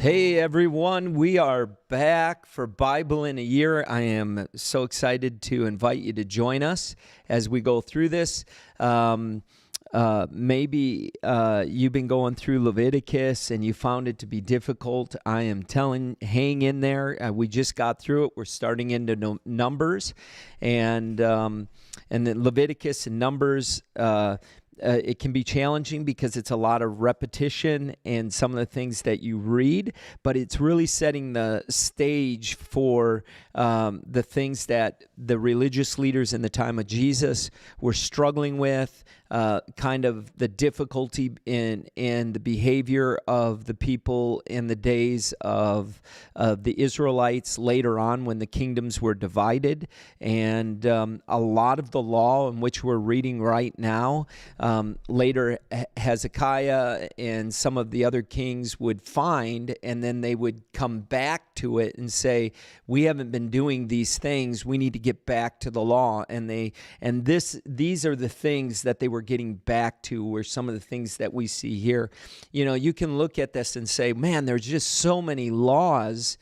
Hey everyone, we are back for Bible in a Year. I am so excited to invite you to join us as we go through this. Maybe you've been going through Leviticus and you found it to be difficult. I am hang in there. We just got through it. We're starting into Numbers, and then Leviticus and Numbers. It can be challenging because it's a lot of repetition and some of the things that you read, but it's really setting the stage for the things that the religious leaders in the time of Jesus were struggling with, kind of the difficulty in the behavior of the people in the days of the Israelites later on when the kingdoms were divided, and a lot of the law in which we're reading right now. Later, Hezekiah and some of the other kings would find, and then they would come back to it and say, "We haven't been doing these things. We need to get back to the law." These are the things that they were getting back to. Were some of the things that we see here. You know, you can look at this and say, "Man, there's just so many laws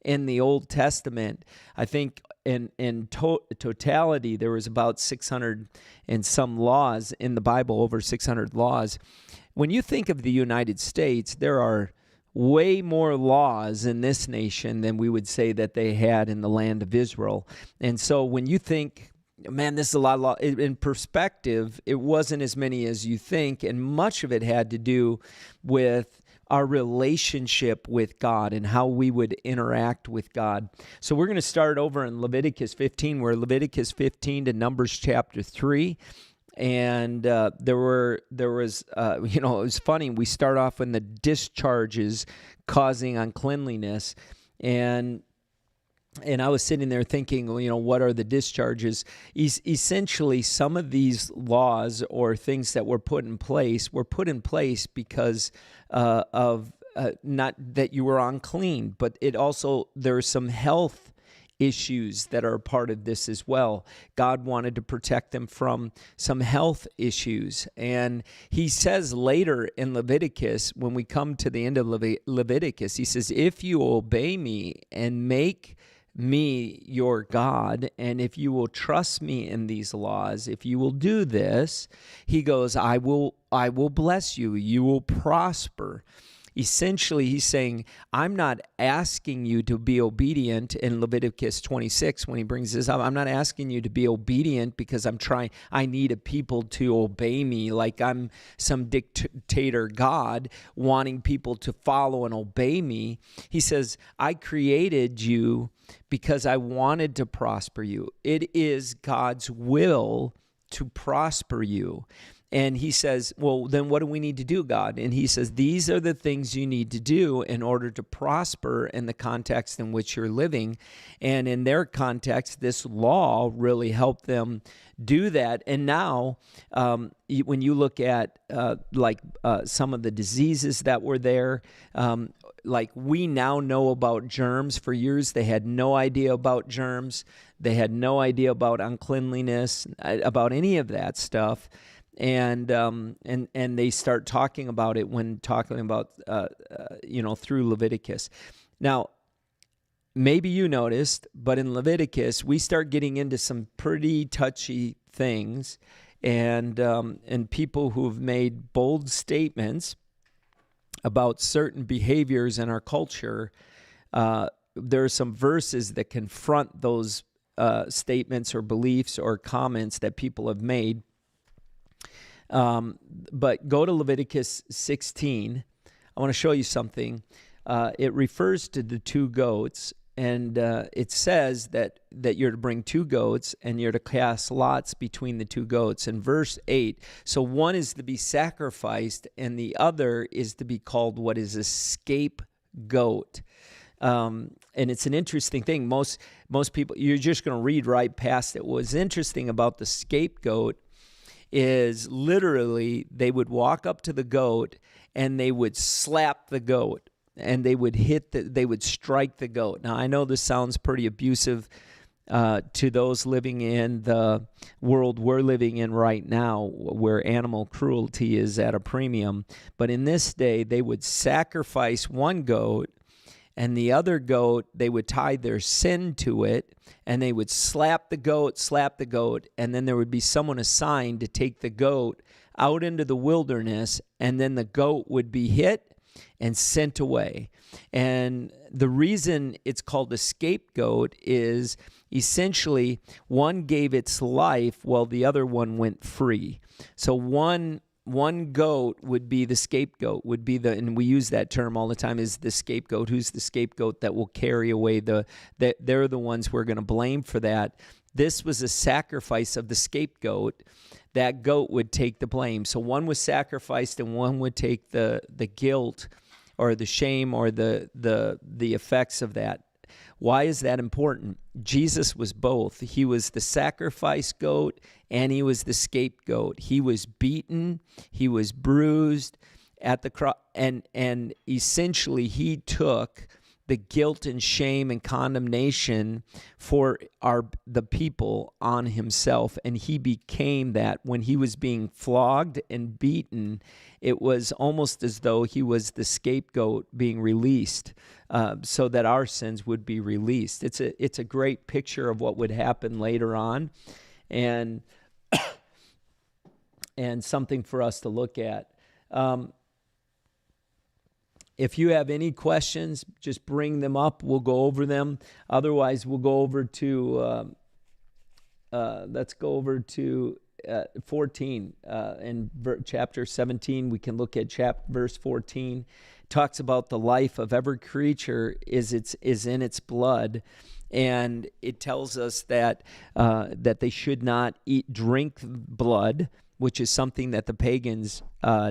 in the Old Testament." I think in totality, there was about 600 and some laws in the Bible, over 600 laws. When you think of the United States, there are way more laws in this nation than we would say that they had in the land of Israel. And so when you think, man, this is a lot of law, in perspective, it wasn't as many as you think, and much of it had to do with our relationship with God and how we would interact with God. So we're going to start over in Leviticus 15. We're Leviticus 15 to Numbers chapter 3. And there was it was funny. We start off when the discharges causing uncleanliness, and I was sitting there thinking, what are the discharges? Essentially, some of these laws or things that were put in place because of not that you were unclean, but it also, there are some health issues that are a part of this as well. God wanted to protect them from some health issues. And he says later in Leviticus, when we come to the end of Leviticus, he says, "If you obey me and make me your God, and if you will trust me in these laws, if you will do this," he goes, I will bless you. You will prosper." Essentially, he's saying, I'm not asking you to be obedient in Leviticus 26 when he brings this up. I'm not asking you to be obedient because I need a people to obey me like I'm some dictator God wanting people to follow and obey me. He says, I created you because I wanted to prosper you. It is God's will to prosper you. And he says, well, then what do we need to do, God? And he says, these are the things you need to do in order to prosper in the context in which you're living. And in their context, this law really helped them do that. And now, when you look at some of the diseases that were there, like we now know about germs. For years, they had no idea about germs. They had no idea about uncleanliness, about any of that stuff. And they start talking about it when talking about through Leviticus. Now, maybe you noticed, but in Leviticus we start getting into some pretty touchy things, and people who've made bold statements about certain behaviors in our culture. There are some verses that confront those statements or beliefs or comments that people have made. But go to Leviticus 16. I want to show you something. It refers to the two goats, and it says that you're to bring two goats and you're to cast lots between the two goats. In verse 8, so one is to be sacrificed and the other is to be called what is a scapegoat. And it's an interesting thing. Most people, you're just going to read right past it. What's interesting about the scapegoat is literally they would walk up to the goat and they would slap the goat and they would strike the goat. Now, I know this sounds pretty abusive to those living in the world we're living in right now, where animal cruelty is at a premium. But in this day, they would sacrifice one goat And the other goat, they would tie their sin to it, and they would slap the goat, and then there would be someone assigned to take the goat out into the wilderness, and then the goat would be hit and sent away. And the reason it's called a scapegoat is essentially one gave its life while the other one went free. So one goat would be the scapegoat, and we use that term all the time, is the scapegoat. Who's the scapegoat that will carry away they're the ones we're going to blame for that. This was a sacrifice of the scapegoat. That goat would take the blame. So one was sacrificed and one would take the guilt or the shame or the effects of that. Why is that important? Jesus was both. He was the sacrifice goat and he was the scapegoat. He was beaten, he was bruised at the cross, and essentially he took the guilt and shame and condemnation for the people on himself, and he became that. When he was being flogged and beaten, it was almost as though he was the scapegoat being released, so that our sins would be released. It's a great picture of what would happen later on, and something for us to look at. If you have any questions, just bring them up. We'll go over them. Otherwise, we'll go over to, let's go over to 14. In chapter 17, we can look at verse 14. It talks about the life of every creature is in its blood. And it tells us that they should not drink blood, which is something that the pagans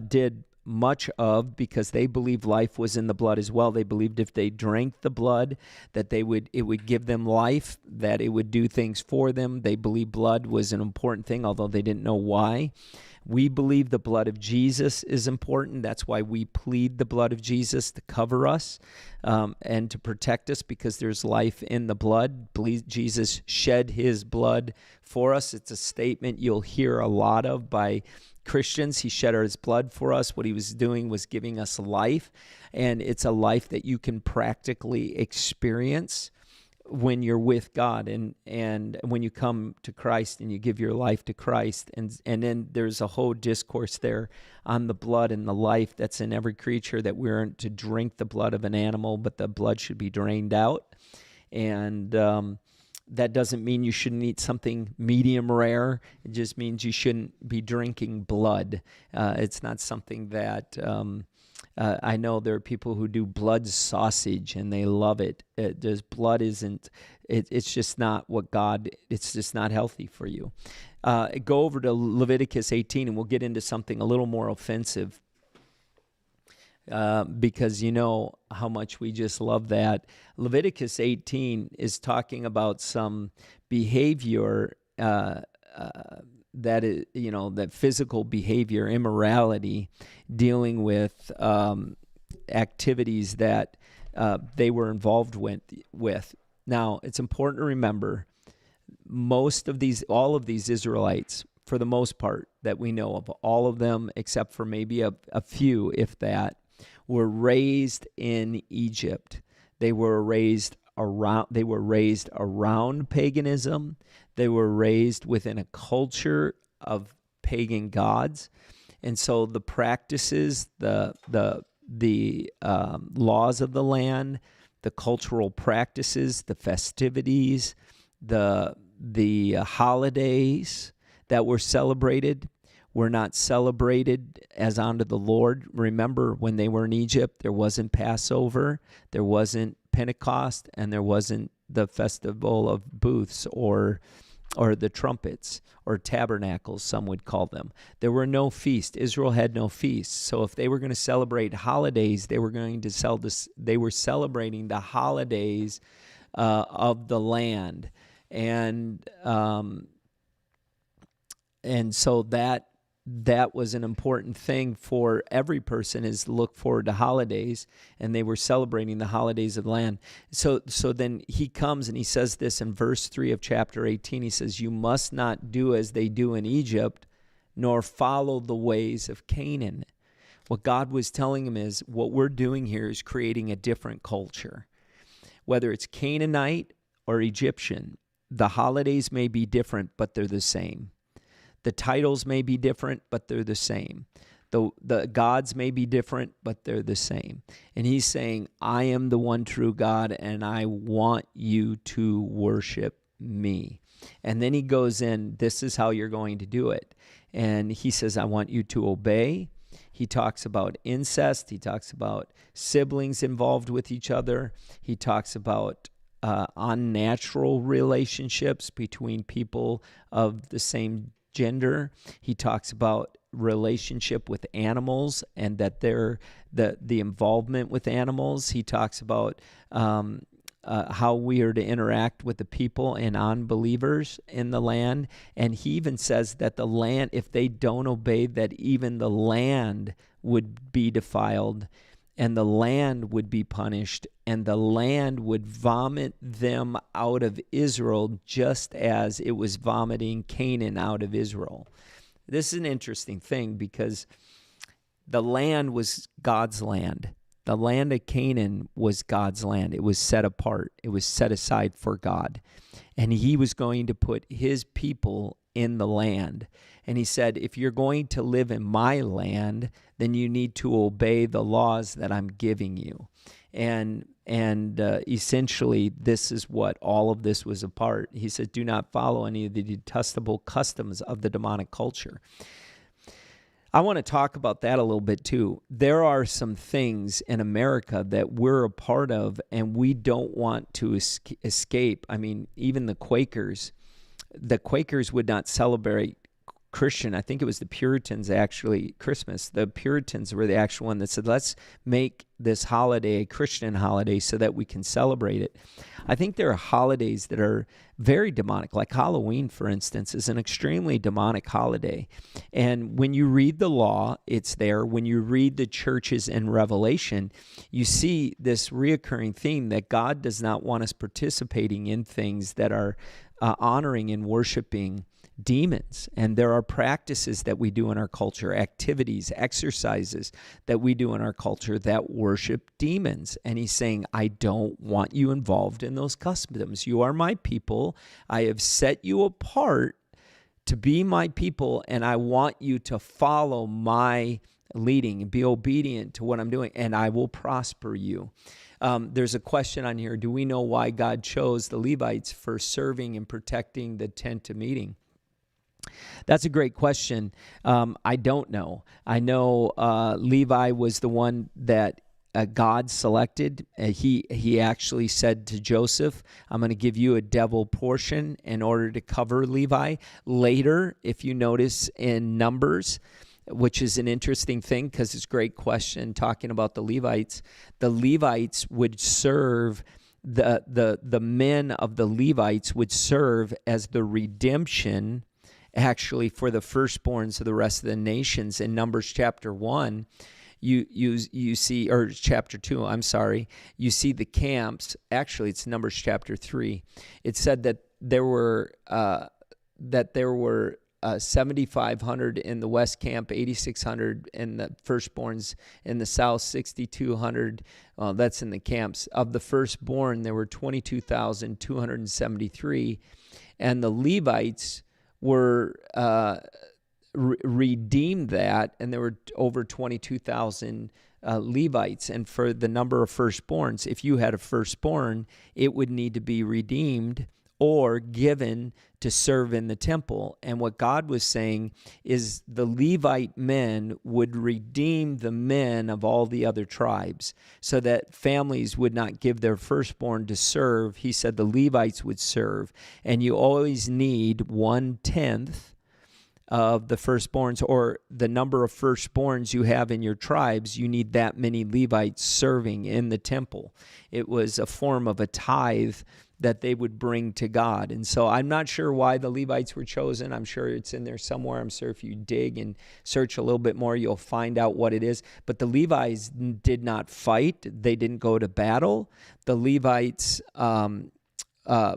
did much of, because they believed life was in the blood as well. They believed if they drank the blood that it would give them life, that it would do things for them. They believed blood was an important thing, although they didn't know why. We believe the blood of Jesus is important. That's why we plead the blood of Jesus to cover us and to protect us, because there's life in the blood. Jesus shed his blood for us. It's a statement you'll hear a lot of by Christians. He shed his blood for us. What he was doing was giving us life, and it's a life that you can practically experience when you're with God and when you come to Christ and you give your life to Christ. And then there's a whole discourse there on the blood and the life that's in every creature, that we aren't to drink the blood of an animal, but the blood should be drained out. And that doesn't mean you shouldn't eat something medium rare. It just means you shouldn't be drinking blood. It's not something that I know there are people who do blood sausage and they love it. Blood isn't. It's just not what God. It's just not healthy for you. Go over to Leviticus 18, and we'll get into something a little more offensive. Because you know how much we just love that. Leviticus 18 is talking about some behavior that is, that physical behavior, immorality, dealing with activities that they were involved with. Now, it's important to remember, all of these Israelites, for the most part that we know of, all of them except for maybe a few, if that, were raised in Egypt. They were raised around paganism. They were raised within a culture of pagan gods, and so the practices, the laws of the land, the cultural practices, the festivities, the holidays that were celebrated were not celebrated as unto the Lord. Remember, when they were in Egypt, there wasn't Passover, there wasn't Pentecost, and there wasn't the festival of booths or the trumpets or tabernacles, some would call them. There were no feasts. Israel had no feasts. So if they were going to celebrate holidays, they were celebrating the holidays of the land, and so that was an important thing for every person, is to look forward to holidays, and they were celebrating the holidays of the land. So then he comes and he says this in verse 3 of chapter 18. He says, "You must not do as they do in Egypt, nor follow the ways of Canaan." What God was telling him is, what we're doing here is creating a different culture. whether it's Canaanite or Egyptian. The holidays may be different, but they're the same. The titles may be different, but they're the same. The gods may be different, but they're the same. And he's saying, I am the one true God, and I want you to worship me. And then he goes in, this is how you're going to do it. And he says, I want you to obey. He talks about incest. He talks about siblings involved with each other. He talks about unnatural relationships between people of the same gender. He talks about relationship with animals and that they're the involvement with animals. He talks about how we are to interact with the people and unbelievers in the land. And he even says that the land, if they don't obey, that even the land would be defiled and the land would be punished and the land would vomit them out of Israel just as it was vomiting Canaan out of Israel. This is an interesting thing because the land was God's land. The land of Canaan was God's land. It was set apart. It was set aside for God. And he was going to put his people in the land. And he said, if you're going to live in my land, then you need to obey the laws that I'm giving you. And essentially, this is what all of this was apart. He said, do not follow any of the detestable customs of the demonic culture. I want to talk about that a little bit too. There are some things in America that we're a part of and we don't want to escape. I mean, even the Quakers would not celebrate Christian. I think it was the Puritans actually, Christmas. The Puritans were the actual one that said, let's make this holiday a Christian holiday so that we can celebrate it. I think there are holidays that are very demonic, like Halloween, for instance, is an extremely demonic holiday. And when you read the law, it's there. When you read the churches in Revelation, you see this reoccurring theme that God does not want us participating in things that are honoring and worshiping demons. And there are practices that we do in our culture, activities, exercises that we do in our culture that worship demons. And he's saying, I don't want you involved in those customs. You are my people. I have set you apart to be my people, and I want you to follow my leading and be obedient to what I'm doing, and I will prosper you. There's a question on here. Do we know why God chose the Levites for serving and protecting the tent of meeting? That's a great question. I don't know. I know Levi was the one that God selected. He actually said to Joseph, I'm going to give you a double portion in order to cover Levi. Later, if you notice in Numbers, which is an interesting thing because it's a great question talking about the Levites would serve, the men of the Levites would serve as the redemption actually for the firstborns of the rest of the nations. In Numbers chapter 1, you see, or chapter 2, I'm sorry, you see the camps. Actually, it's Numbers chapter 3. It said that there were 7,500 in the west camp, 8,600 in the firstborns, in the south 6,200. That's in the camps. Of the firstborn, there were 22,273, and the Levites were redeemed that, and there were over 22,000 Levites. And for the number of firstborns, if you had a firstborn, it would need to be redeemed or given to serve in the temple. And what God was saying is the Levite men would redeem the men of all the other tribes so that families would not give their firstborn to serve. He said the Levites would serve. And you always need 1/10 of the firstborns, or the number of firstborns you have in your tribes, you need that many Levites serving in the temple. It was a form of a tithe that they would bring to God. And so I'm not sure why the Levites were chosen. I'm sure it's in there somewhere. I'm sure if you dig and search a little bit more, you'll find out what it is. But the Levites did not fight. They didn't go to battle. The Levites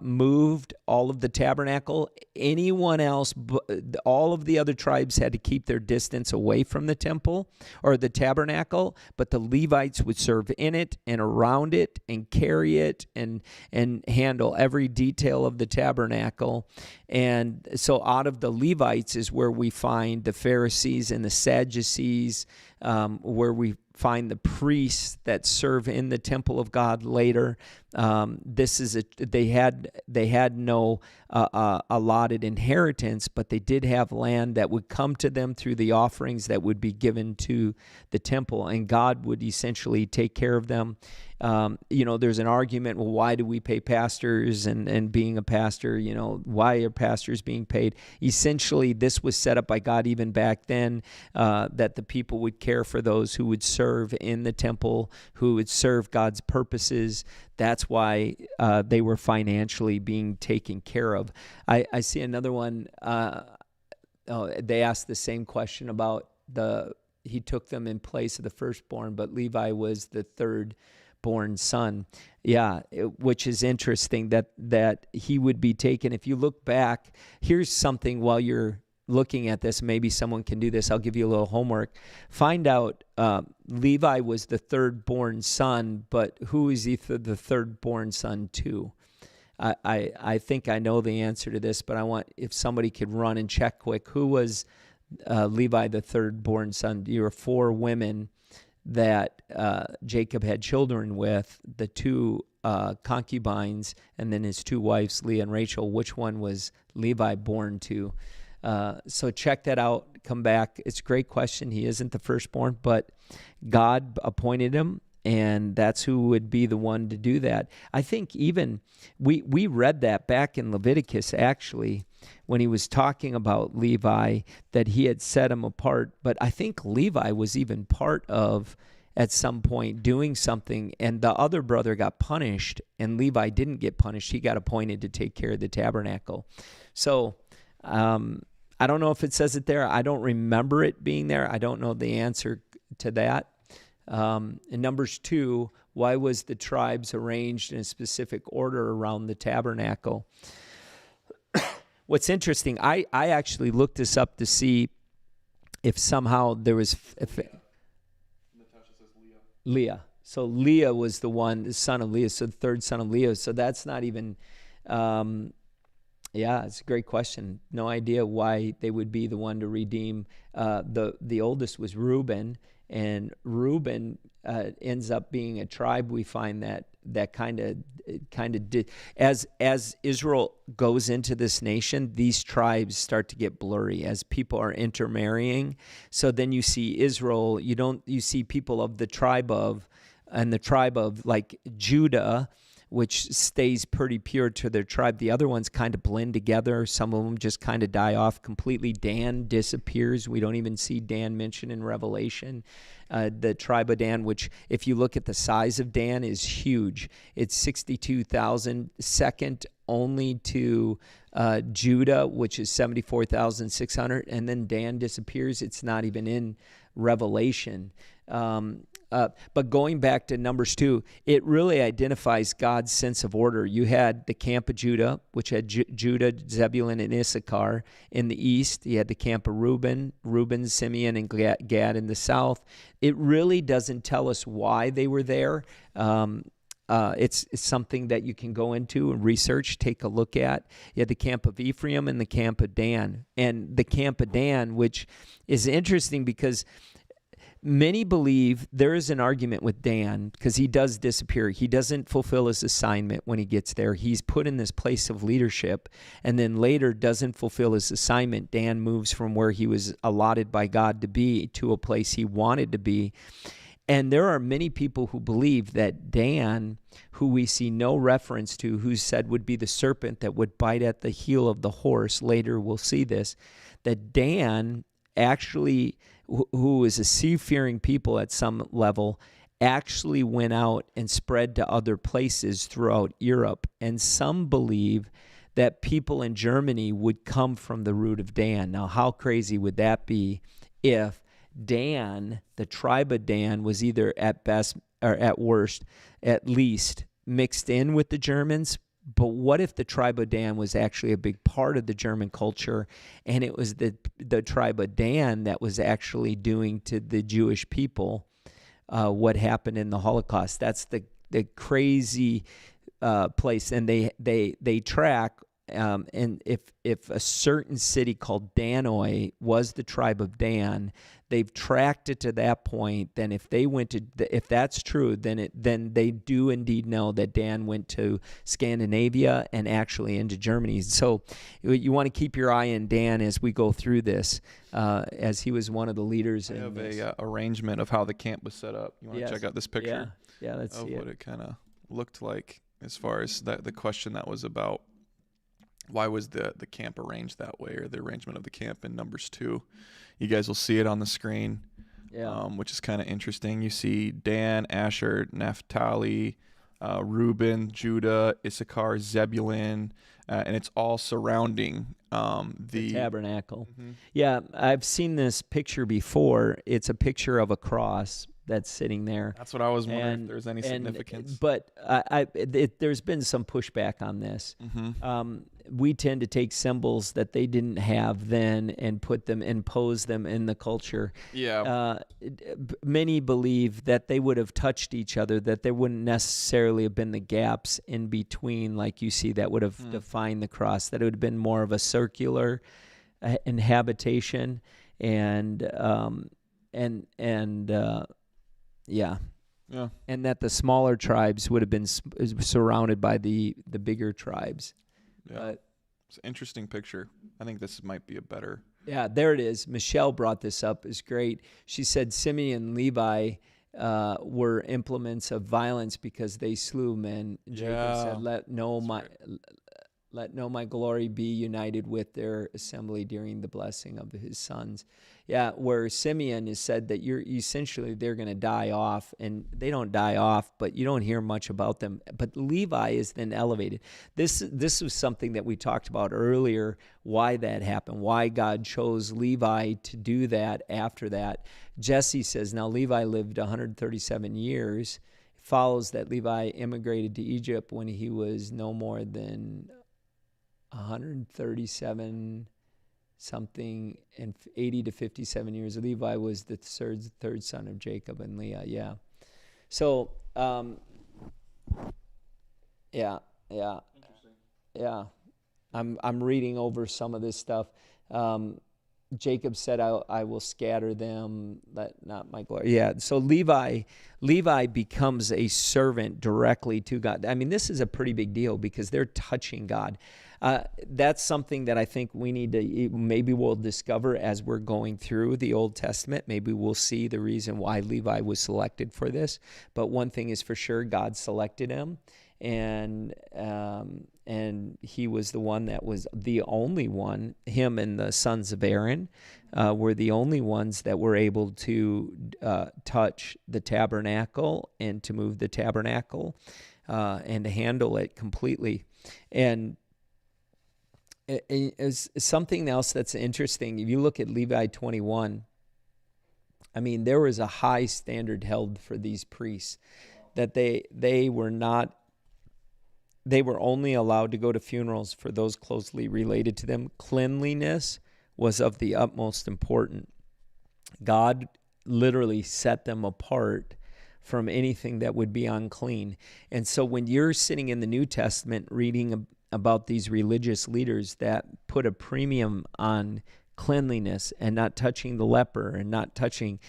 moved all of the tabernacle. Anyone else, all of the other tribes had to keep their distance away from the temple or the tabernacle, but the Levites would serve in it and around it and carry it and handle every detail of the tabernacle. And so out of the Levites is where we find the Pharisees and the Sadducees, where we find the priests that serve in the temple of God later. They had no allotted inheritance, but they did have land that would come to them through the offerings that would be given to the temple, and God would essentially take care of them. There's an argument, well, why do we pay pastors and being a pastor, why are pastors being paid? Essentially, this was set up by God even back then, that the people would care for those who would serve in the temple, who would serve God's purposes. That's why they were financially being taken care of. I see another one. They asked the same question about he took them in place of the firstborn, but Levi was the third born son. Yeah, which is interesting that he would be taken. If you look back, here's something while you're looking at this, maybe someone can do this. I'll give you a little homework. Find out Levi was the third born son, but who is he the third born son to? I think I know the answer to this, but I want if somebody could run and check quick. Who was Levi the third born son? There were 4 women that Jacob had children with, the 2 concubines, and then his 2 wives, Leah and Rachel. Which one was Levi born to? So check that out. Come back. It's a great question. He isn't the firstborn, but God appointed him, and that's who would be the one to do that. I think even we read that back in Leviticus, actually, when he was talking about Levi, that he had set him apart. But I think Levi was even part of, at some point, doing something, and the other brother got punished, and Levi didn't get punished. He got appointed to take care of the tabernacle. So I don't know if it says it there. I don't remember it being there. I don't know the answer to that. In Numbers 2, why was the tribes arranged in a specific order around the tabernacle? What's interesting, I actually looked this up to see if somehow there was... Natasha says Leah. So Leah was the son of Leah, so the third son of Leah. So that's not even... Yeah, it's a great question. No idea why they would be the one to redeem. The oldest was Reuben, and Reuben ends up being a tribe. We find that kind of did as Israel goes into this nation, these tribes start to get blurry as people are intermarrying. So then you see Israel. You see people of the tribe of like Judah, which stays pretty pure to their tribe. The other ones kind of blend together. Some of them just kind of die off completely. Dan disappears. We don't even see Dan mentioned in Revelation. The tribe of Dan, which if you look at the size of Dan, is huge. It's 62,000, second only to Judah, which is 74,600. And then Dan disappears. It's not even in Revelation. But going back to Numbers 2, it really identifies God's sense of order. You had the camp of Judah, which had Judah, Zebulun, and Issachar in the east. You had the camp of Reuben, Simeon, and Gad in the south. It really doesn't tell us why they were there. It's something that you can go into and research, take a look at. You had the camp of Ephraim and the camp of Dan. And the camp of Dan, which is interesting because many believe there is an argument with Dan because he does disappear. He doesn't fulfill his assignment when he gets there. He's put in this place of leadership and then later doesn't fulfill his assignment. Dan moves from where he was allotted by God to be to a place he wanted to be. And there are many people who believe that Dan, who we see no reference to, who said would be the serpent that would bite at the heel of the horse, later we'll see this, that Dan actually, who is a sea-fearing people at some level, actually went out and spread to other places throughout Europe. And some believe that people in Germany would come from the root of Dan. Now, how crazy would that be if Dan, the tribe of Dan, was either at best or at worst, at least, mixed in with the Germans, But what if the tribe of Dan was actually a big part of the German culture, and it was the tribe of Dan that was actually doing to the Jewish people what happened in the Holocaust? That's the crazy place, and they track. And if a certain city called Danoi was the tribe of Dan, they've tracked it to that point. Then if they went to, if that's true, then they do indeed know that Dan went to Scandinavia and actually into Germany. So you want to keep your eye on Dan as we go through this, as he was one of the leaders. I have a arrangement of how the camp was set up. You want to check out this picture? Yeah, let's see what it kind of looked like as far as the question that was about. Why was the camp arranged that way, or the arrangement of the camp in Numbers 2? You guys will see it on the screen, which is kind of interesting. You see Dan, Asher, Naphtali, Reuben, Judah, Issachar, Zebulun, and it's all surrounding the tabernacle. Mm-hmm. Yeah, I've seen this picture before. It's a picture of a cross that's sitting there. That's what I was wondering if there's any significance. But there's been some pushback on this. Mm-hmm. We tend to take symbols that they didn't have then and impose them in the culture. Yeah. Many believe that they would have touched each other, that there wouldn't necessarily have been the gaps in between, like you see, that would have defined the cross, that it would have been more of a circular inhabitation and yeah. And that the smaller tribes would have been surrounded by the bigger tribes. Yeah. It's an interesting picture. I think this might be a better. Yeah, there it is. Michelle brought this up. It's great. She said Simeon and Levi were implements of violence because they slew men. Jacob said, let no my glory be united with their assembly during the blessing of his sons. Yeah, where Simeon is said that they're going to die off, and they don't die off, but you don't hear much about them. But Levi is then elevated. This was something that we talked about earlier, why that happened, why God chose Levi to do that after that. Jesse says, now Levi lived 137 years. It follows that Levi immigrated to Egypt when he was no more than 137 something and 80 to 57 years. Levi was the third son of Jacob and Leah. Yeah. So, yeah. I'm reading over some of this stuff. Jacob said, I will scatter them, let not my glory. Yeah, so Levi becomes a servant directly to God. I mean, this is a pretty big deal because they're touching God. That's something that I think we need to, maybe we'll discover as we're going through the Old Testament. Maybe we'll see the reason why Levi was selected for this. But one thing is for sure, God selected him. And he was the one that was the only one. Him and the sons of Aaron were the only ones that were able to touch the tabernacle and to move the tabernacle and to handle it completely. And it's something else that's interesting. If you look at Levi 21, I mean, there was a high standard held for these priests that they were not. They were only allowed to go to funerals for those closely related to them. Cleanliness was of the utmost importance. God literally set them apart from anything that would be unclean. And so when you're sitting in the New Testament reading about these religious leaders that put a premium on cleanliness and not touching the leper and not touching,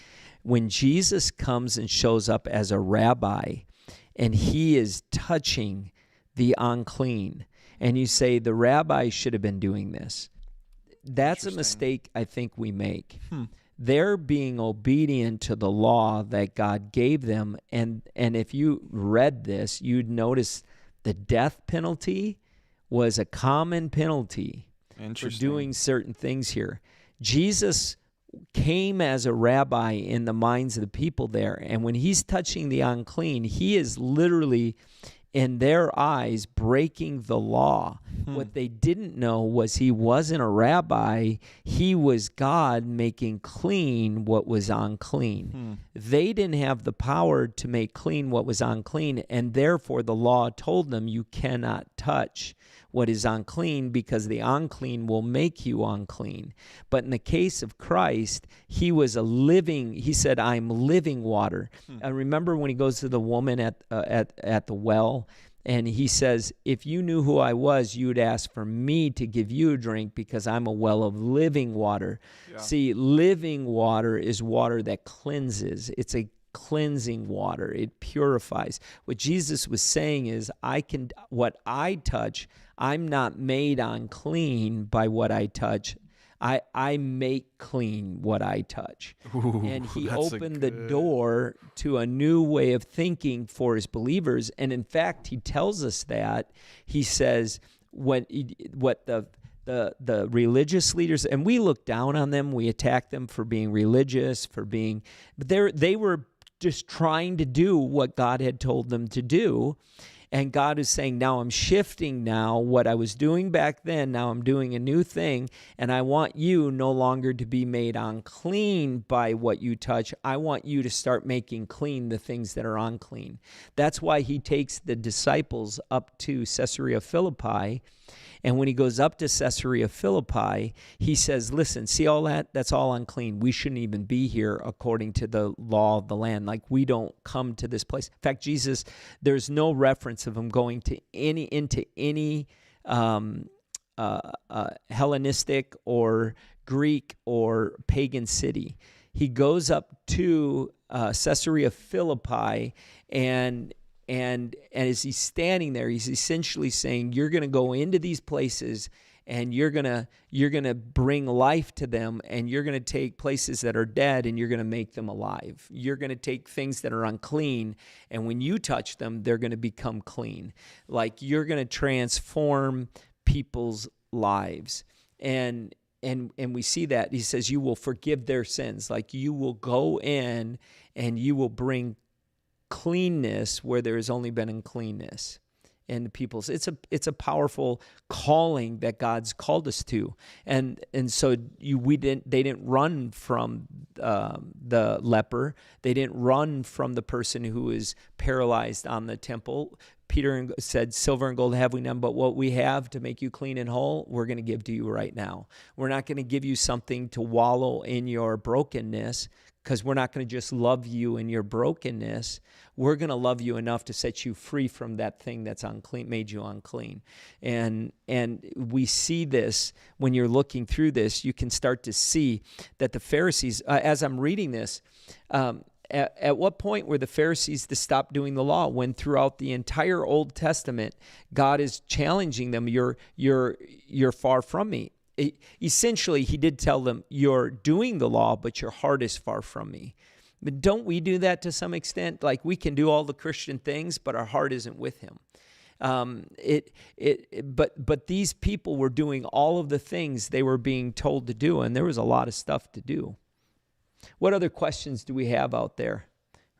when Jesus comes and shows up as a rabbi and he is touching the unclean, and you say the rabbi should have been doing this. That's a mistake I think we make. They're being obedient to the law that God gave them, and if you read this, you'd notice the death penalty was a common penalty for doing certain things here. Jesus came as a rabbi in the minds of the people there, and when he's touching the unclean, he is literally in their eyes, breaking the law. What they didn't know was he wasn't a rabbi. He was God making clean what was unclean. They didn't have the power to make clean what was unclean, and therefore the law told them you cannot touch what is unclean because the unclean will make you unclean. But in the case of Christ, he was he said, I'm living water. I remember when he goes to the woman at the well, and he says, if you knew who I was, you would ask for me to give you a drink because I'm a well of living water. Yeah. See, living water is water that cleanses. It's a cleansing water. It purifies. What Jesus was saying is, what I touch, I'm not made unclean by what I touch. I make clean what I touch. Ooh, and he opened the door to a new way of thinking for his believers. And in fact, he tells us that. He says, what the religious leaders, and we look down on them, we attack them for being religious, but they were just trying to do what God had told them to do. And God is saying, now I'm shifting now. What I was doing back then, now I'm doing a new thing. And I want you no longer to be made unclean by what you touch. I want you to start making clean the things that are unclean. That's why he takes the disciples up to Caesarea Philippi. And when he goes up to Caesarea Philippi, he says, listen, see all that? That's all unclean. We shouldn't even be here according to the law of the land. Like, we don't come to this place. In fact, Jesus, there's no reference of him going to into any Hellenistic or Greek or pagan city. He goes up to Caesarea Philippi, and as he's standing there, he's essentially saying, you're going to go into these places and you're going to bring life to them, and you're going to take places that are dead and you're going to make them alive. You're going to take things that are unclean, and when you touch them, they're going to become clean. Like, you're going to transform people's lives. And we see that. He says, you will forgive their sins. Like, you will go in and you will bring cleanness where there has only been uncleanness in the people's. It's a powerful calling that God's called us to, and so they didn't run from the leper. They didn't run from the person who is paralyzed on the temple. Peter said, silver and gold have we none, but what we have to make you clean and whole, we're going to give to you right now. We're not going to give you something to wallow in your brokenness, because we're not going to just love you in your brokenness. We're going to love you enough to set you free from that thing that's unclean, made you unclean. And we see this when you're looking through this. You can start to see that the Pharisees, as I'm reading this, at what point were the Pharisees to stop doing the law, when throughout the entire Old Testament, God is challenging them, you're far from me. Essentially, he did tell them, you're doing the law, but your heart is far from me. But don't we do that to some extent? Like, we can do all the Christian things, but our heart isn't with him. But these people were doing all of the things they were being told to do, and there was a lot of stuff to do. What other questions do we have out there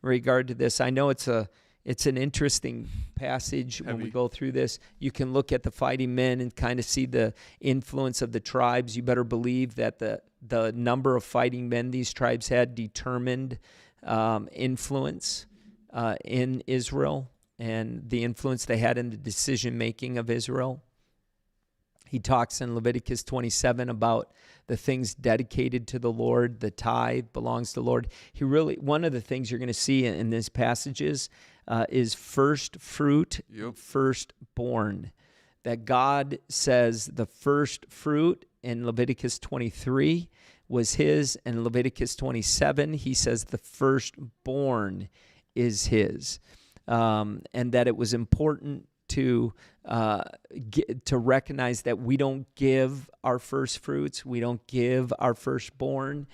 in regard to this? I know it's an interesting passage when we go through this. You can look at the fighting men and kind of see the influence of the tribes. You better believe that the number of fighting men these tribes had determined influence in Israel, and the influence they had in the decision-making of Israel. He talks in Leviticus 27 about the things dedicated to the Lord. The tithe belongs to the Lord. One of the things you're going to see in these passages is first fruit, firstborn. That God says the first fruit in Leviticus 23 was his, and in Leviticus 27 he says the firstborn is his, and that it was important to recognize that we don't give our first fruits, we don't give our firstborn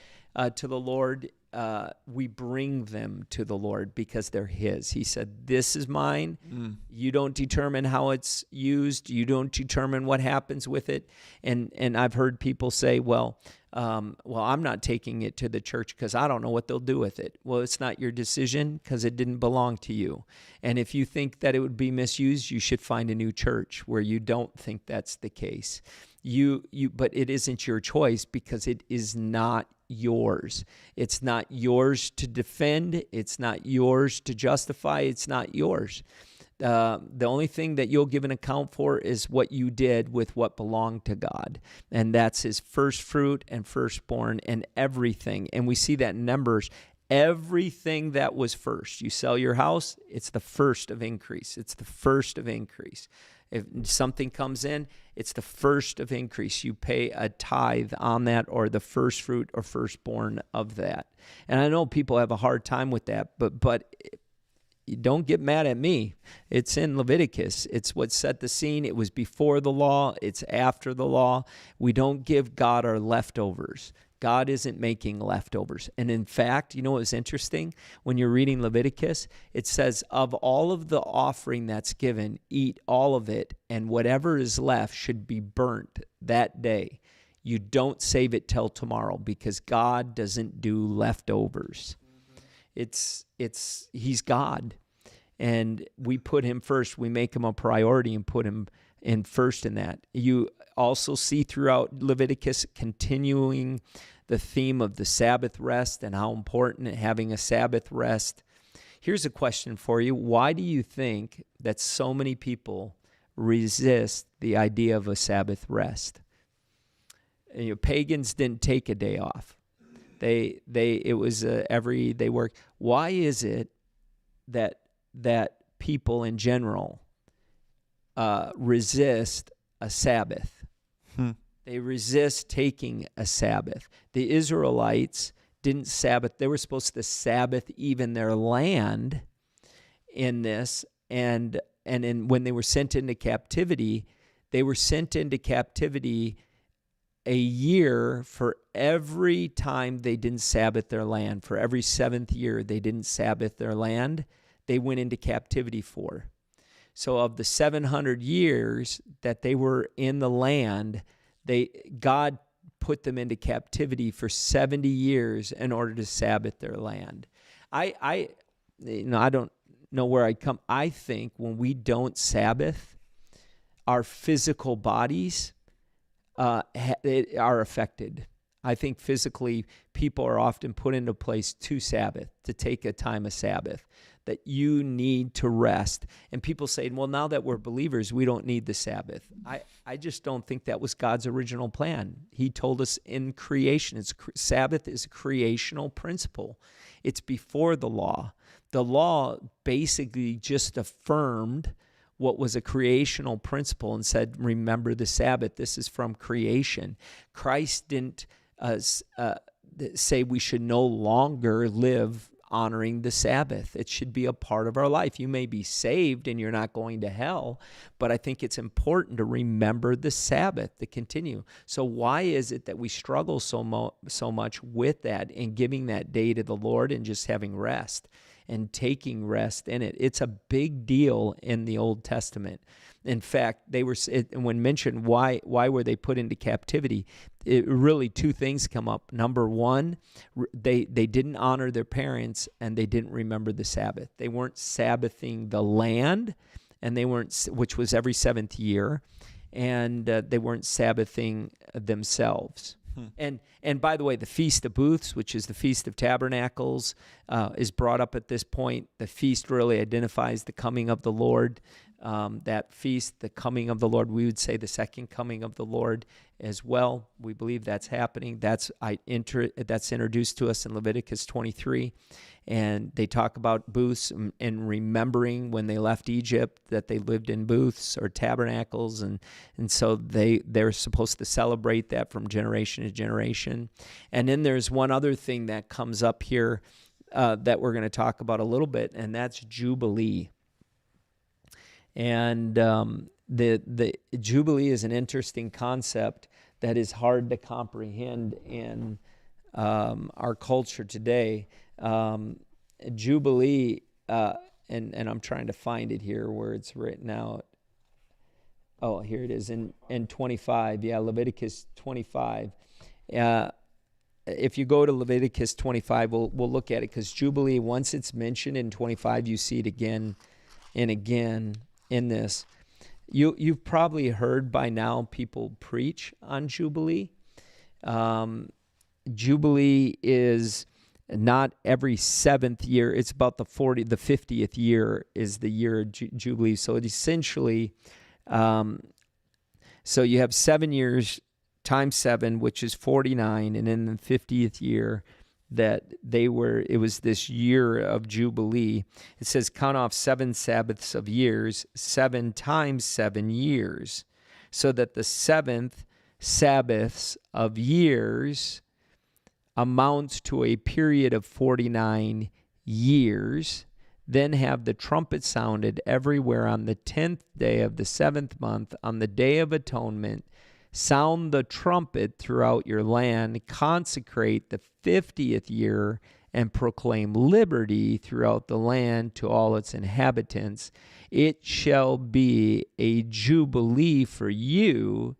to the Lord we bring them to the Lord because they're His. He said, "This is mine." You don't determine how it's used. You don't determine what happens with it. And I've heard people say, well, I'm not taking it to the church because I don't know what they'll do with it. Well, it's not your decision because it didn't belong to you. And if you think that it would be misused, you should find a new church where you don't think that's the case. But it isn't your choice because it is not yours. It's not yours to defend. It's not yours to justify. It's not yours. The only thing that you'll give an account for is what you did with what belonged to God. And that's His first fruit and firstborn and everything. And we see that in Numbers. Everything that was first. You sell your house, it's the first of increase. It's the first of increase. If something comes in, it's the first of increase. You pay a tithe on that, or the first fruit or firstborn of that. And I know people have a hard time with that, but you don't get mad at me. It's in Leviticus. It's what set the scene. It was before the law. It's after the law. We don't give God our leftovers. God isn't making leftovers. And in fact, you know what was interesting? When you're reading Leviticus, it says, of all of the offering that's given, eat all of it, and whatever is left should be burnt that day. You don't save it till tomorrow because God doesn't do leftovers. He's God, and we put Him first. We make Him a priority and put Him in first in that. You also see throughout Leviticus continuing the theme of the Sabbath rest and how important having a Sabbath rest. Here's a question for you. Why do you think that so many people resist the idea of a Sabbath rest? Pagans didn't take a day off. They work. Why is it that people in general resist a Sabbath? They resist taking a Sabbath. The Israelites didn't Sabbath. They were supposed to Sabbath even their land in this, and when they were sent into captivity, they were sent into captivity a year for every time they didn't Sabbath their land. For every 7th year they didn't Sabbath their land, they went into captivity for. So of the 700 years that they were in the land, God put them into captivity for 70 years in order to Sabbath their land. I don't know where I come. I think when we don't Sabbath, our physical bodies are affected. I think physically people are often put into place to Sabbath, to take a time of Sabbath, that you need to rest. And people say, well, now that we're believers, we don't need the Sabbath. I just don't think that was God's original plan. He told us in creation, Sabbath is a creational principle. It's before the law. The law basically just affirmed what was a creational principle and said, remember the Sabbath. This is from creation. Christ didn't say we should no longer live honoring the Sabbath. It should be a part of our life. You may be saved and you're not going to hell, but I think it's important to remember the Sabbath, to continue. So why is it that we struggle so much with that and giving that day to the Lord and just having rest and taking rest in it? It's a big deal in the Old Testament. In fact, when mentioned why were they put into captivity, really two things come up. Number one, they didn't honor their parents and they didn't remember the Sabbath. They weren't Sabbathing the land, and which was every 7th year, and they weren't Sabbathing themselves. And by the way, the Feast of Booths, which is the Feast of Tabernacles, is brought up at this point. The feast really identifies the coming of the Lord. That feast, the coming of the Lord, we would say the second coming of the Lord as well. We believe that's happening. That's introduced to us in Leviticus 23. And they talk about booths and remembering when they left Egypt that they lived in booths or tabernacles. And so they're supposed to celebrate that from generation to generation. And then there's one other thing that comes up here that we're going to talk about a little bit, and that's Jubilee. And the Jubilee is an interesting concept that is hard to comprehend and our culture today. Jubilee, and I'm trying to find it here where it's written out. Oh, here it is in 25. Yeah, Leviticus 25. If you go to Leviticus 25, we'll look at it, because Jubilee, once it's mentioned in 25, you see it again and again in this. You've probably heard by now people preach on Jubilee. Jubilee is not every 7th year. It's about the 50th year is the year of Jubilee. So it essentially, so you have 7 years times 7, which is 49, and in the 50th year it was this year of Jubilee. It says, count off 7 Sabbaths of years, 7 times 7 years, so that the 7th Sabbaths of years amounts to a period of 49 years. Then have the trumpet sounded everywhere on the 10th day of the 7th month, on the Day of Atonement. Sound the trumpet throughout your land, consecrate the 50th year, and proclaim liberty throughout the land to all its inhabitants. It shall be a jubilee for you.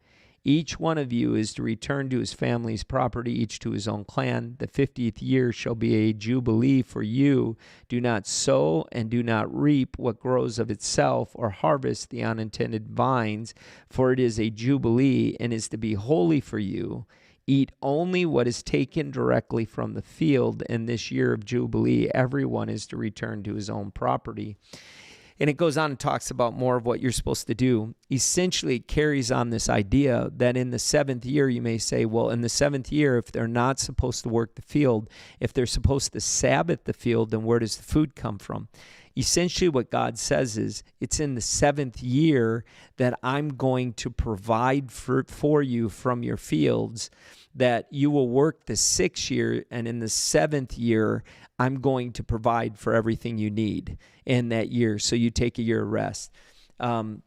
Each one of you is to return to his family's property, each to his own clan. The 50th year shall be a jubilee for you. Do not sow and do not reap what grows of itself, or harvest the unintended vines, for it is a jubilee and is to be holy for you. Eat only what is taken directly from the field. In this year of jubilee, everyone is to return to his own property. And it goes on and talks about more of what you're supposed to do. Essentially, it carries on this idea that in the 7th year, you may say, well, in the 7th year, if they're not supposed to work the field, if they're supposed to Sabbath the field, then where does the food come from? Essentially, what God says is, it's in the 7th year that I'm going to provide for you from your fields, that you will work the 6th year, and in the 7th year, I'm going to provide for everything you need in that year. So you take a year of rest. When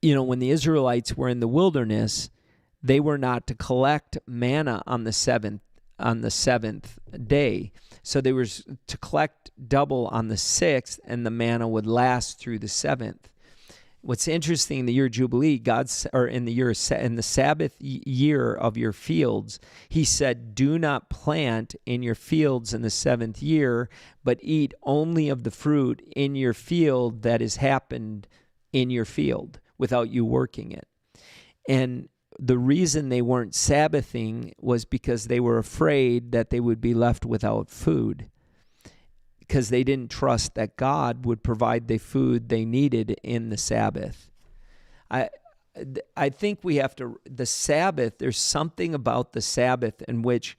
the Israelites were in the wilderness, they were not to collect manna on the seventh day. So they were to collect double on the 6th, and the manna would last through the 7th. What's interesting, in the year of Jubilee, in the Sabbath year of your fields, he said, do not plant in your fields in the 7th year, but eat only of the fruit in your field that has happened in your field without you working it. And the reason they weren't Sabbathing was because they were afraid that they would be left without food, because they didn't trust that God would provide the food they needed in the Sabbath. I think we have to, the Sabbath, there's something about the Sabbath in which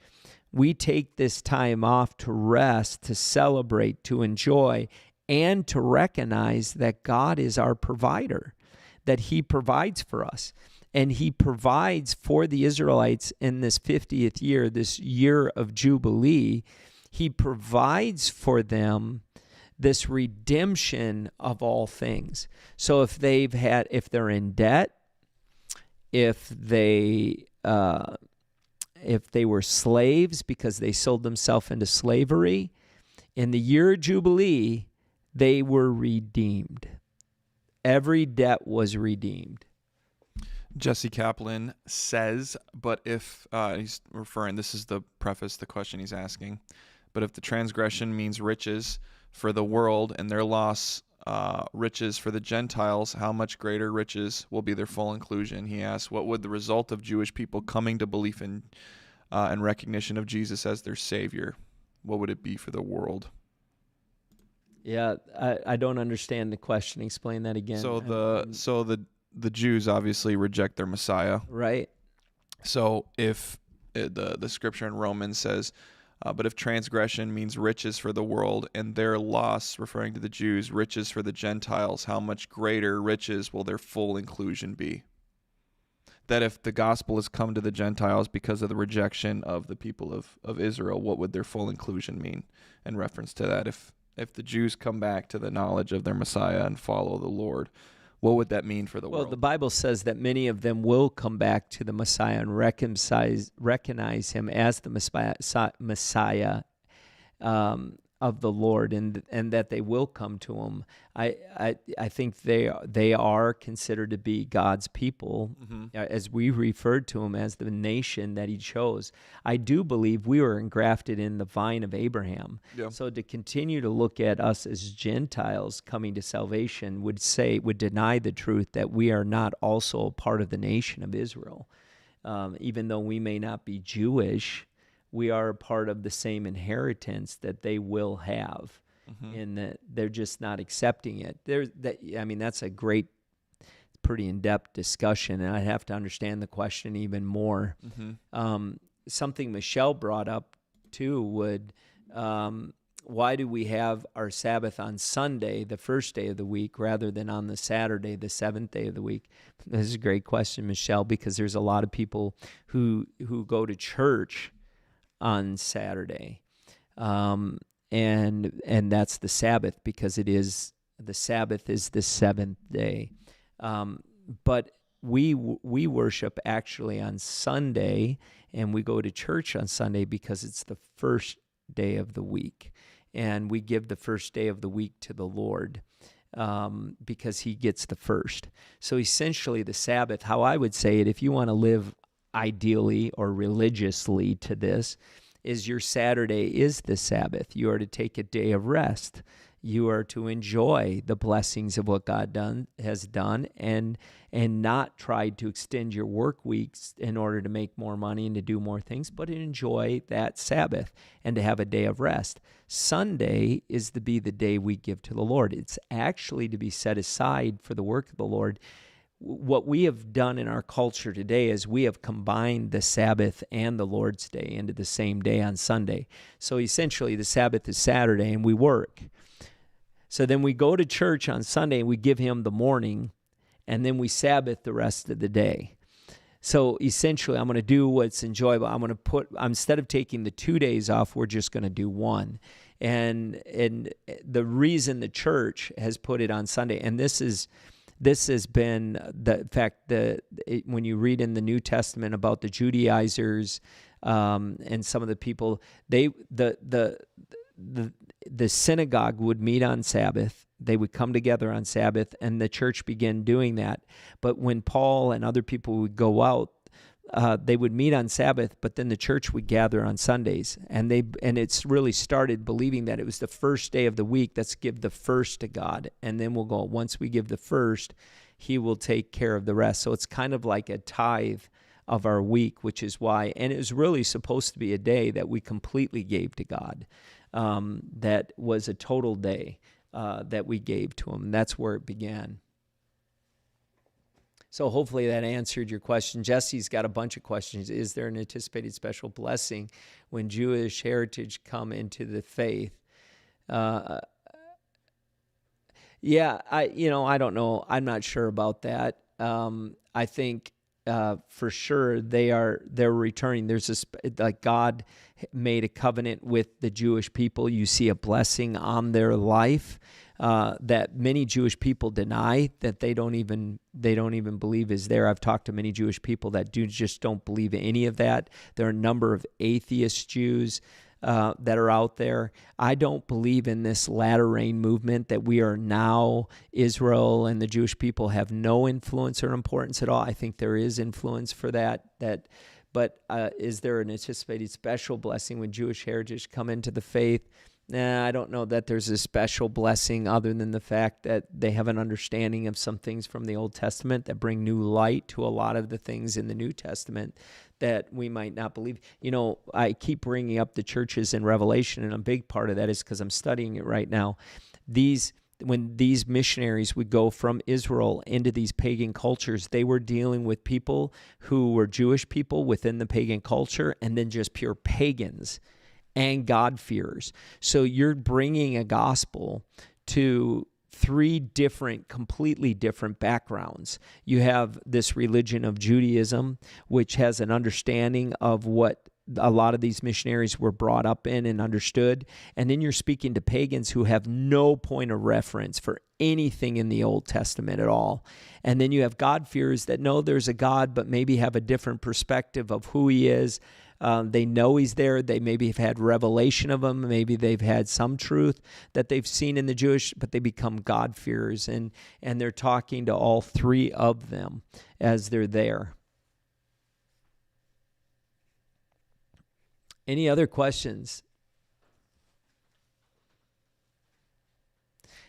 we take this time off to rest, to celebrate, to enjoy, and to recognize that God is our provider, that he provides for us. And he provides for the Israelites in this 50th year, this year of Jubilee. He provides for them this redemption of all things. So if they're in debt, if they were slaves because they sold themselves into slavery, in the year of Jubilee, they were redeemed. Every debt was redeemed. Jesse Kaplan says, but if, he's referring, this is the preface, the question he's asking, but if the transgression means riches for the world and their loss riches for the Gentiles, how much greater riches will be their full inclusion? He asks, what would the result of Jewish people coming to belief in and recognition of Jesus as their Savior, what would it be for the world? Yeah, I don't understand the question. Explain that again. So the Jews obviously reject their Messiah. Right. So if the scripture in Romans says, but if transgression means riches for the world and their loss, referring to the Jews, riches for the Gentiles, how much greater riches will their full inclusion be? That if the gospel has come to the Gentiles because of the rejection of the people of Israel, what would their full inclusion mean in reference to that? If the Jews come back to the knowledge of their Messiah and follow the Lord, What would that mean for the Well, world? the Bible says that many of them will come back to the Messiah and recognize him as the Messiah of the Lord, and that they will come to him. I think they are considered to be God's people, as we referred to him as the nation that he chose. I do believe we were engrafted in the vine of Abraham. Yeah. So to continue to look at us as Gentiles coming to salvation would deny the truth that we are not also a part of the nation of Israel. Even though we may not be Jewish, we are a part of the same inheritance that they will have, and that they're just not accepting it. That's a great, pretty in-depth discussion, and I'd have to understand the question even more. Something Michelle brought up too would, why do we have our Sabbath on Sunday, the first day of the week, rather than on the Saturday, the seventh day of the week? This is a great question, Michelle, because there's a lot of people who go to church on Saturday, and that's the Sabbath, because the Sabbath is the seventh day. But we worship actually on Sunday, and we go to church on Sunday because it's the first day of the week, and we give the first day of the week to the Lord, because he gets the first. So essentially the Sabbath, how I would say it, if you want to live ideally or religiously to this, is your Saturday is the Sabbath. You are to take a day of rest. You are to enjoy the blessings of what God has done, and not try to extend your work weeks in order to make more money and to do more things, but enjoy that Sabbath and to have a day of rest. Sunday is to be the day we give to the Lord. It's actually to be set aside for the work of the Lord. What we have done in our culture today is we have combined the Sabbath and the Lord's Day into the same day on Sunday. So essentially the Sabbath is Saturday and we work. So then we go to church on Sunday and we give him the morning, and then we Sabbath the rest of the day. So essentially I'm going to do what's enjoyable. I'm going to instead of taking the 2 days off, we're just going to do one. And the reason the church has put it on Sunday, and this has been the fact that when you read in the New Testament about the Judaizers and some of the people, the synagogue would meet on Sabbath. They would come together on Sabbath, and the church began doing that. But when Paul and other people would go out, they would meet on Sabbath, but then the church would gather on Sundays. And it's really started believing that it was the first day of the week. Let's give the first to God, and then we'll go. Once we give the first, he will take care of the rest. So it's kind of like a tithe of our week, which is why. And it was really supposed to be a day that we completely gave to God. That was a total day that we gave to him. And that's where it began. So hopefully that answered your question. Jesse's got a bunch of questions. Is there an anticipated special blessing when Jewish heritage come into the faith? I don't know. I'm not sure about that. I think for sure they're returning. There's like God made a covenant with the Jewish people. You see a blessing on their life that many Jewish people deny, that they don't even believe is there. I've talked to many Jewish people that just don't believe any of that. There are a number of atheist Jews that are out there. I don't believe in this latter rain movement that we are now Israel and the Jewish people have no influence or importance at all. I think there is influence for that. But is there an anticipated special blessing when Jewish heritage come into the faith? I don't know that there's a special blessing other than the fact that they have an understanding of some things from the Old Testament that bring new light to a lot of the things in the New Testament that we might not believe. I keep bringing up the churches in Revelation, and a big part of that is because I'm studying it right now. When these missionaries would go from Israel into these pagan cultures, they were dealing with people who were Jewish people within the pagan culture, and then just pure pagans and God-fearers. So you're bringing a gospel to three completely different backgrounds. You have this religion of Judaism, which has an understanding of what a lot of these missionaries were brought up in and understood. And then you're speaking to pagans who have no point of reference for anything in the Old Testament at all. And then you have God-fearers that know there's a God, but maybe have a different perspective of who he is. They know he's there. They maybe have had revelation of him. Maybe they've had some truth that they've seen in the Jewish, but they become God-fearers. And they're talking to all three of them as they're there. Any other questions?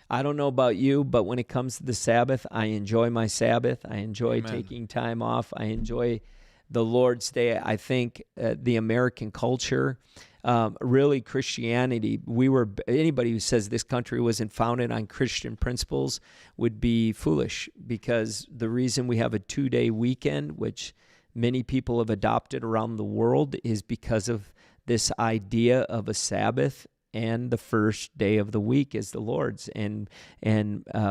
I don't know about you, but when it comes to the Sabbath, I enjoy my Sabbath. I enjoy taking time off. I enjoy the Lord's Day. I think the American culture, really Christianity, anybody who says this country wasn't founded on Christian principles would be foolish, because the reason we have a 2-day weekend, which many people have adopted around the world, is because of this idea of a Sabbath, and the first day of the week is the Lord's. And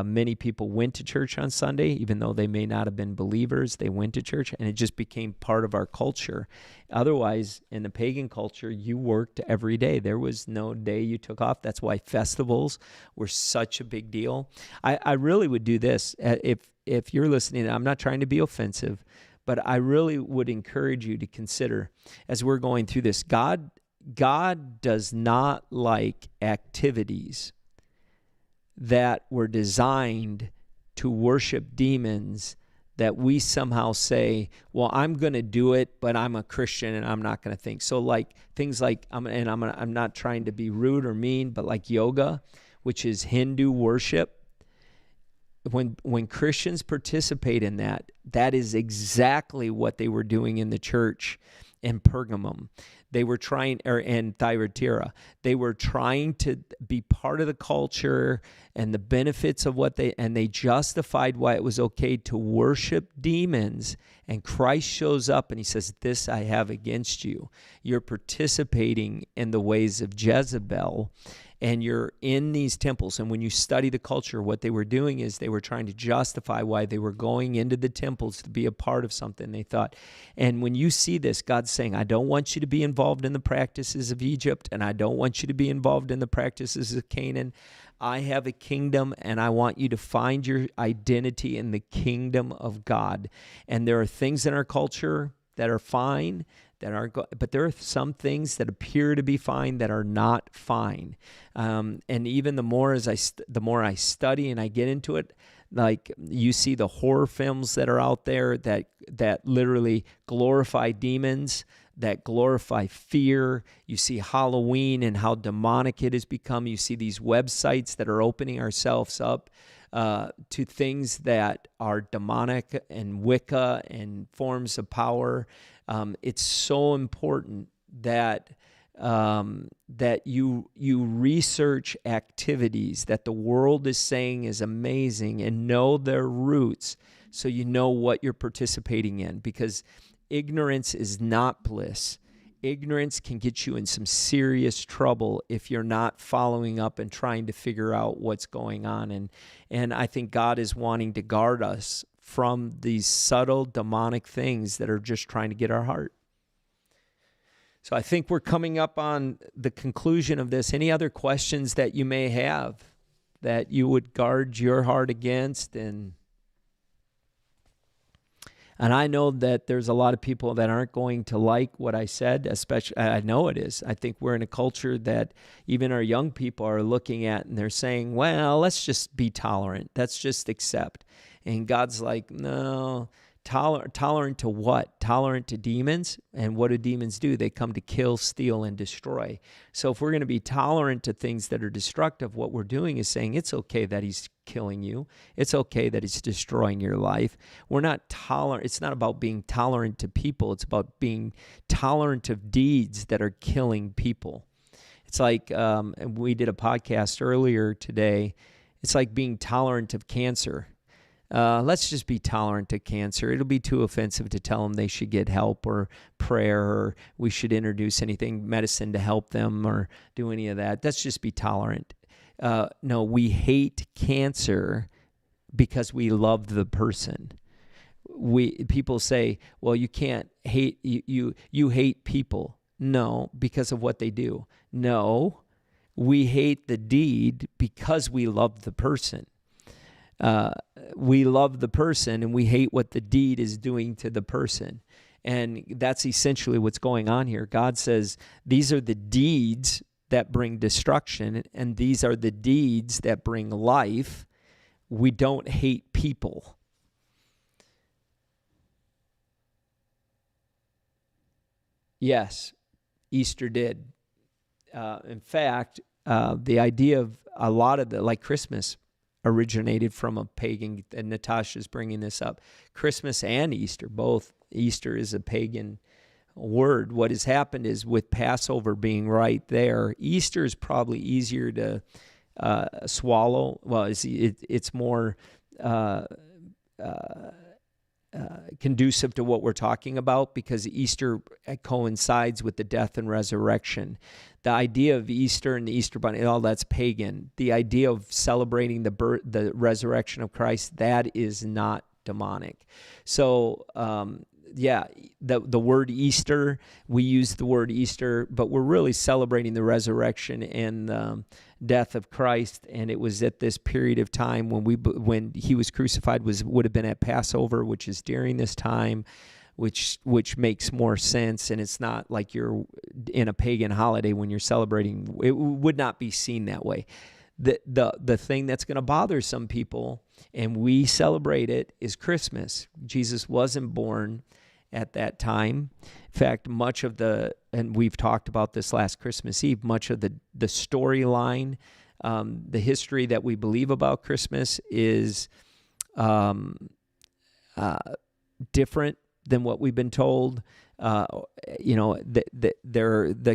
many people went to church on Sunday, even though they may not have been believers. They went to church, and it just became part of our culture. Otherwise, in the pagan culture, you worked every day. There was no day you took off. That's why festivals were such a big deal. I really would do this. If you're listening, I'm not trying to be offensive, but I really would encourage you to consider, as we're going through this, God does not like activities that were designed to worship demons that we somehow say, well, I'm going to do it, but I'm a Christian and I'm not going to think. So like things like, I'm not trying to be rude or mean, but like yoga, which is Hindu worship. When Christians participate in that, that is exactly what they were doing in the church in Pergamum. They were trying, in Thyatira, they were trying to be part of the culture and the benefits of and they justified why it was okay to worship demons. And Christ shows up and he says, this I have against you. You're participating in the ways of Jezebel, and you're in these temples. And when you study the culture, what they were doing is they were trying to justify why they were going into the temples to be a part of something, they thought. And when you see this, God's saying, I don't want you to be involved in the practices of Egypt, and I don't want you to be involved in the practices of Canaan. I have a kingdom, and I want you to find your identity in the kingdom of God. And there are things in our culture that are fine, but there are some things that appear to be fine that are not fine. And even the more I study and I get into it, like you see the horror films that are out there that literally glorify demons, that glorify fear. You see Halloween and how demonic it has become. You see these websites that are opening ourselves up to things that are demonic and Wicca and forms of power. It's so important that you research activities that the world is saying is amazing and know their roots, so you know what you're participating in, because ignorance is not bliss. Ignorance can get you in some serious trouble if you're not following up and trying to figure out what's going on. And I think God is wanting to guard us from these subtle demonic things that are just trying to get our heart. So I think we're coming up on the conclusion of this. Any other questions that you may have that you would guard your heart against? And I know that there's a lot of people that aren't going to like what I said, especially, I know it is. I think we're in a culture that even our young people are looking at and they're saying, well, let's just be tolerant. Let's just accept. And God's like, no, tolerant to what? Tolerant to demons? And what do demons do? They come to kill, steal, and destroy. So if we're going to be tolerant to things that are destructive, what we're doing is saying it's okay that he's killing you. It's okay that he's destroying your life. We're not tolerant. It's not about being tolerant to people. It's about being tolerant of deeds that are killing people. It's like, we did a podcast earlier today. It's like being tolerant of cancer. Let's just be tolerant to cancer. It'll be too offensive to tell them they should get help or prayer, or we should introduce medicine to help them or do any of that. Let's just be tolerant. No, we hate cancer because we love the person. People say, well, you can't hate, you hate people. No, because of what they do. No, we hate the deed because we love the person. We love the person and we hate what the deed is doing to the person. And that's essentially what's going on here. God says these are the deeds that bring destruction, and these are the deeds that bring life. We don't hate people. Yes, Easter did. In fact, the idea of a lot of like Christmas originated from a pagan, and Natasha's bringing this up. Christmas and Easter, both. Easter is a pagan word. What has happened is with Passover being right there, Easter is probably easier to swallow. Well, it's more conducive to what we're talking about because Easter coincides with the death and resurrection. The idea of Easter and the Easter bunny, all that's pagan. The idea of celebrating the resurrection of Christ, that is not demonic. So, the word Easter, we use the word Easter, but we're really celebrating the resurrection and death of Christ. And it was at this period of time when he was crucified would have been at Passover, which is during this time, which makes more sense. And it's not like you're in a pagan holiday when you're celebrating. It would not be seen that way. The thing that's going to bother some people, and we celebrate it, is Christmas. Jesus wasn't born at that time. In fact, much of and we've talked about this last Christmas Eve, much of the storyline, the history that we believe about Christmas is different than what we've been told. The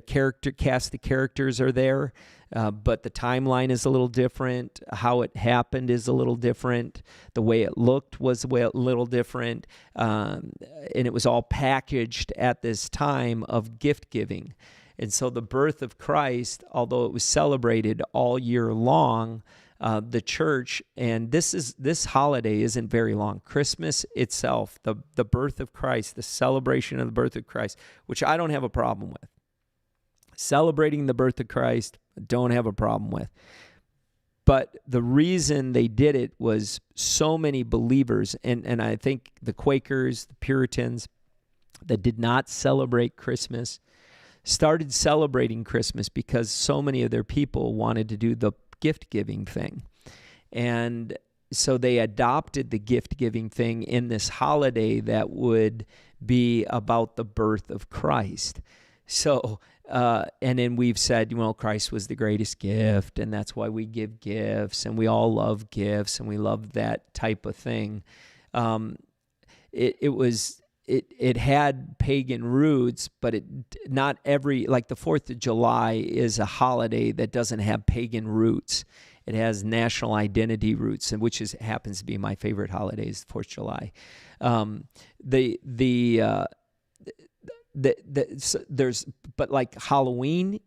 characters are there, but the timeline is a little different. How it happened is a little different. The way it looked was a little different, and it was all packaged at this time of gift giving. And so the birth of Christ, although it was celebrated all year long, the church, and this holiday isn't very long. Christmas itself, the birth of Christ, the celebration of the birth of Christ, which I don't have a problem with. Celebrating the birth of Christ, don't have a problem with. But the reason they did it was so many believers, and I think the Quakers, the Puritans, that did not celebrate Christmas, started celebrating Christmas because so many of their people wanted to do the gift-giving thing. And so they adopted the gift-giving thing in this holiday that would be about the birth of Christ. So, and then we've said, Christ was the greatest gift, and that's why we give gifts, and we all love gifts, and we love that type of thing. It had pagan roots, but not every, like the 4th of July is a holiday that doesn't have pagan roots. It has national identity roots, and which happens to be my favorite holiday is the 4th of July. But like Halloween,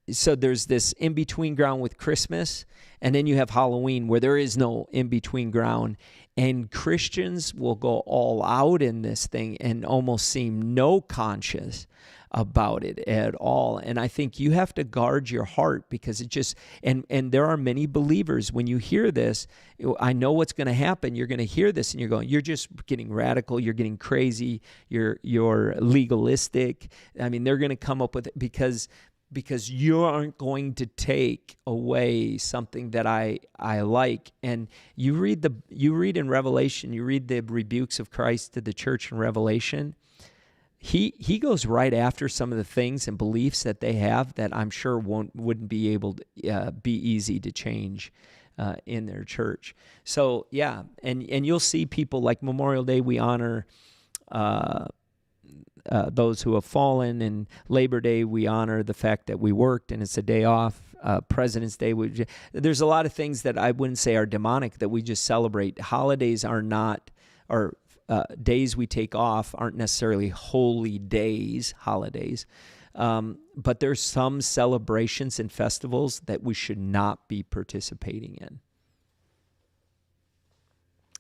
so there's this in-between ground with Christmas, and then you have Halloween where there is no in-between ground. And Christians will go all out in this thing and almost seem no conscious about it at all. And I think you have to guard your heart because it just, and there are many believers, when you hear this, I know what's going to happen. You're going to hear this and you're going, you're just getting radical, you're getting crazy, you're legalistic. I mean, they're going to come up with it because you aren't going to take away something that I like. And you read in Revelation, you read the rebukes of Christ to the church in Revelation. He goes right after some of the things and beliefs that they have that I'm sure wouldn't be able to be easy to change in their church. So yeah, and you'll see people like Memorial Day, we honor those who have fallen, and Labor Day, we honor the fact that we worked and it's a day off. President's Day, there's a lot of things that I wouldn't say are demonic that we just celebrate. Holidays are not, or days we take off aren't necessarily holy days, holidays. But there's some celebrations and festivals that we should not be participating in.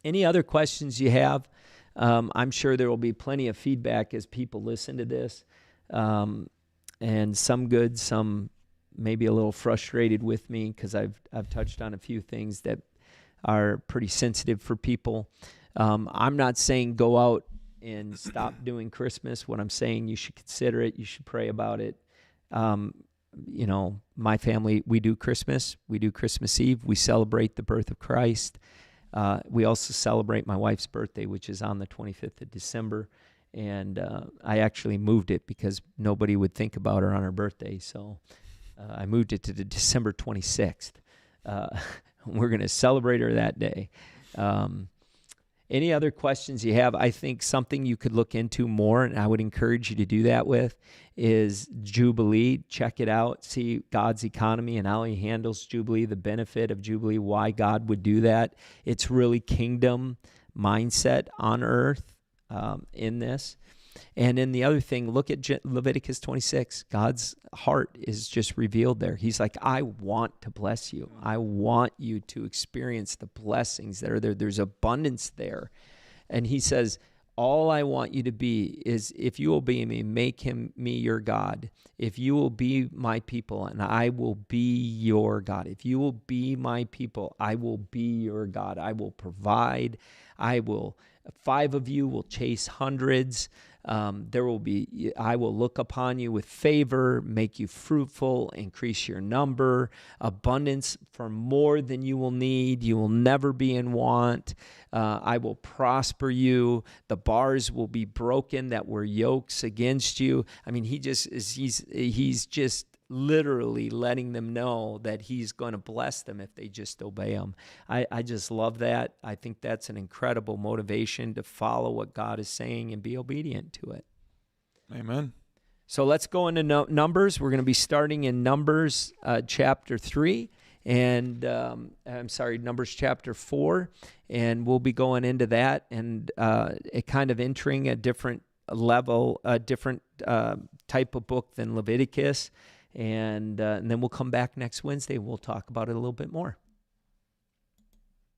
Any other questions you have? I'm sure there will be plenty of feedback as people listen to this. and some good, some maybe a little frustrated with me because I've touched on a few things that are pretty sensitive for people. I'm not saying go out and stop doing Christmas. What I'm saying, you should consider it. You should pray about it. My family, we do Christmas. We do Christmas Eve. We celebrate the birth of Christ. We also celebrate my wife's birthday, which is on the 25th of December. And I actually moved it because nobody would think about her on her birthday. So I moved it to the December 26th. We're going to celebrate her that day. Any other questions you have? I think something you could look into more, and I would encourage you to do that with, is Jubilee. Check it out. See God's economy and how he handles Jubilee, the benefit of Jubilee, why God would do that. It's really kingdom mindset on earth in this. And then the other thing, look at Leviticus 26. God's heart is just revealed there. He's like, I want to bless you. I want you to experience the blessings that are there. There's abundance there. And he says, all I want you to be is, if you obey me, make me your God. If you will be my people, and I will be your God. If you will be my people, I will be your God. I will provide. 5 of you will chase hundreds. I will look upon you with favor, make you fruitful, increase your number, abundance for more than you will need. You will never be in want. I will prosper you. The bars will be broken that were yokes against you. I mean, he's just literally letting them know that he's going to bless them if they just obey him. I just love that. I think that's an incredible motivation to follow what God is saying and be obedient to it. Amen. So let's go into Numbers. We're going to be starting in Numbers chapter 3 and Numbers chapter 4, and we'll be going into that and kind of entering a different level, a different type of book than Leviticus. And then we'll come back next Wednesday. We'll talk about it a little bit more.